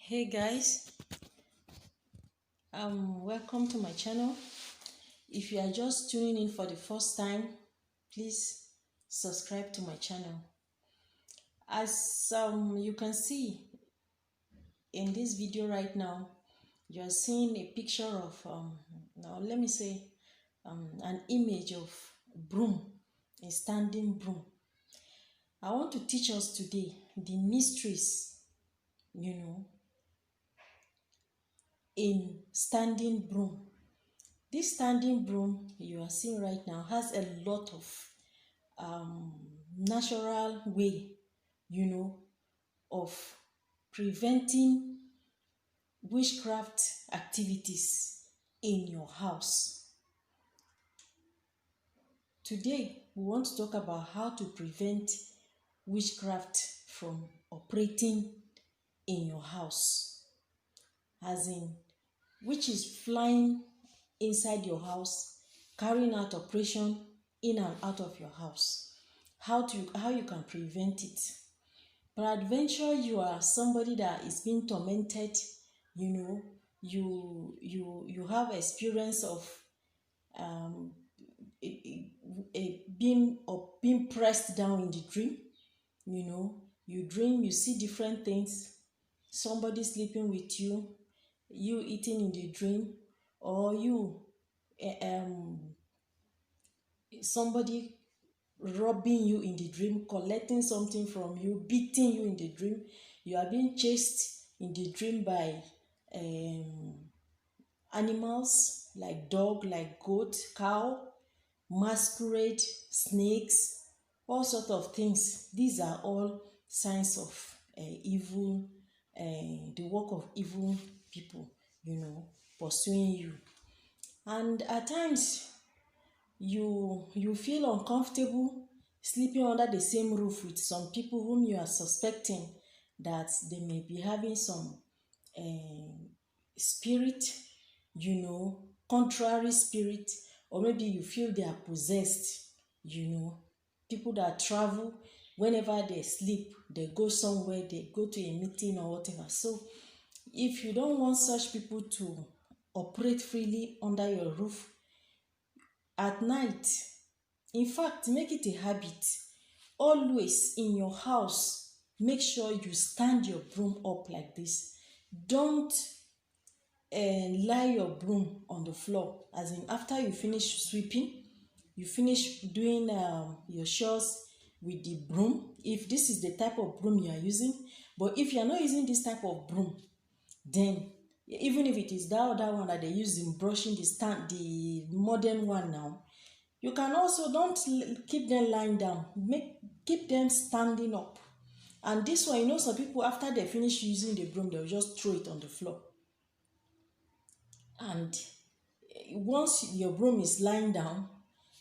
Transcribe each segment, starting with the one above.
Hey guys, welcome to my channel. If you are just tuning in for the first time, please subscribe to my channel. As you can see in this video right now, you are seeing a picture of an image of broom, a standing broom. I want to teach us today the mysteries, in standing broom. This standing broom you are seeing right now has a lot of natural way, of preventing witchcraft activities in your house. Today, we want to talk about how to prevent witchcraft from operating in your house. As in, witches flying inside your house, carrying out operation in and out of your house. How you can prevent it. Peradventure, you are somebody that is being tormented, you have experience of being pressed down in the dream. You dream, you see different things, somebody sleeping with you eating in the dream, or somebody robbing you in the dream, collecting something from you, beating you in the dream. You are being chased in the dream by animals like dog, like goat, cow, masquerade, snakes, all sorts of things. These are all signs of evil, the work of evil people, pursuing you. And at times, you feel uncomfortable sleeping under the same roof with some people whom you are suspecting that they may be having some spirit, contrary spirit, or maybe you feel they are possessed. People that travel, whenever they sleep, they go somewhere, they go to a meeting or whatever. So if you don't want such people to operate freely under your roof at night, in fact, make it a habit. Always in your house, make sure you stand your broom up like this. Don't lie your broom on the floor. As in, after you finish sweeping, you finish doing your chores with the broom, if this is the type of broom you are using. But if you are not using this type of broom, then even if it is that other one that they use in brushing the modern one now, you can also, don't keep them lying down, keep them standing up. And this one, some people, after they finish using the broom, they'll just throw it on the floor. And once your broom is lying down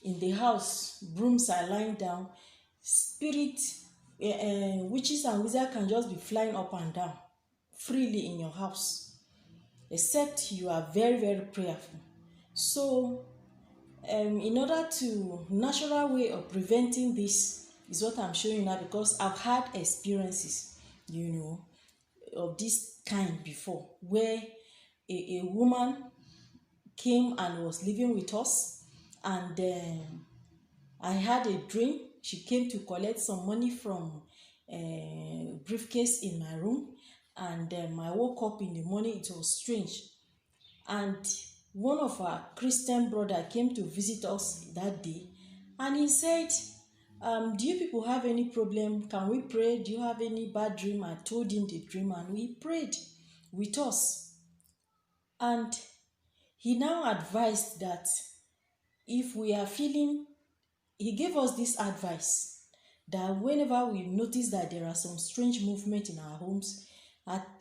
in the house, brooms are lying down, witches and wizards can just be flying up and down freely in your house, except you are very, very prayerful. So in order to, natural way of preventing this is what I'm showing you now, because I've had experiences, of this kind before, where a woman came and was living with us, and I had a dream. She came to collect some money from a briefcase in my room, and I woke up in the morning. It was strange, and one of our Christian brother came to visit us that day, and he said, do you people have any problem? Can we pray? Do you have any bad dream? I told him the dream, and we prayed with us. And he now advised that if we are feeling, he gave us this advice, that whenever we notice that there are some strange movement in our homes,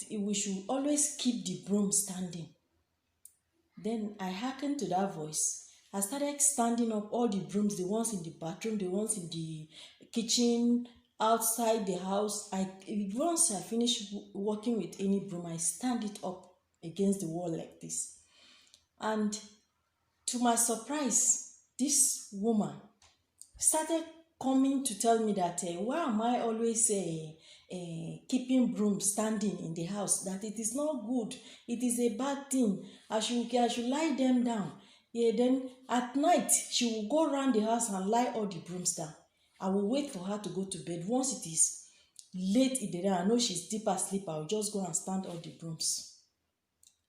we should always keep the broom standing. Then I hearkened to that voice. I started standing up all the brooms, the ones in the bathroom, the ones in the kitchen, outside the house. Once I finish working with any broom, I stand it up against the wall like this. And to my surprise, this woman started coming to tell me that why am I always keeping broom standing in the house, that it is not good, it is a bad thing. I should lie them down. Yeah, then at night she will go around the house and lie all the brooms down. I will wait for her to go to bed. Once it is late in the day, I know she's deep asleep, I will just go and stand all the brooms.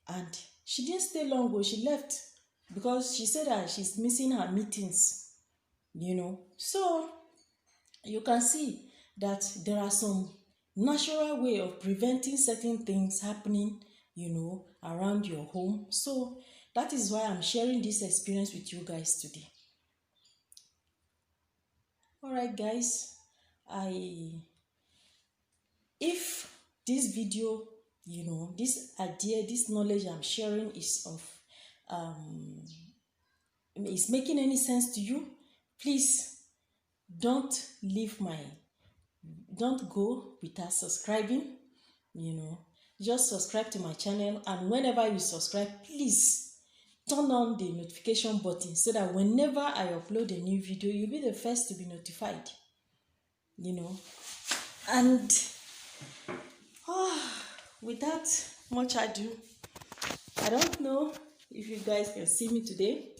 And she didn't stay long ago, she left because she said that she's missing her meetings, So you can see that there are some natural way of preventing certain things happening, around your home. So that is why I'm sharing this experience with you guys today. All right, guys, if this video, this idea, this knowledge I'm sharing is making any sense to you, please don't go without subscribing. Just subscribe to my channel, and whenever you subscribe, please turn on the notification button so that whenever I upload a new video, you'll be the first to be notified. And without much ado, I don't know if you guys can see me today.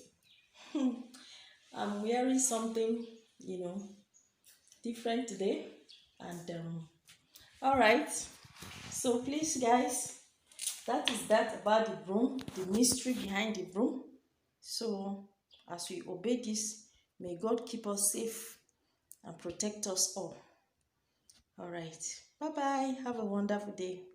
I'm wearing something, different today. And all right, so please, guys, that is that about the broom, the mystery behind the broom. So as we obey this, may God keep us safe and protect us all. All right, bye bye, have a wonderful day.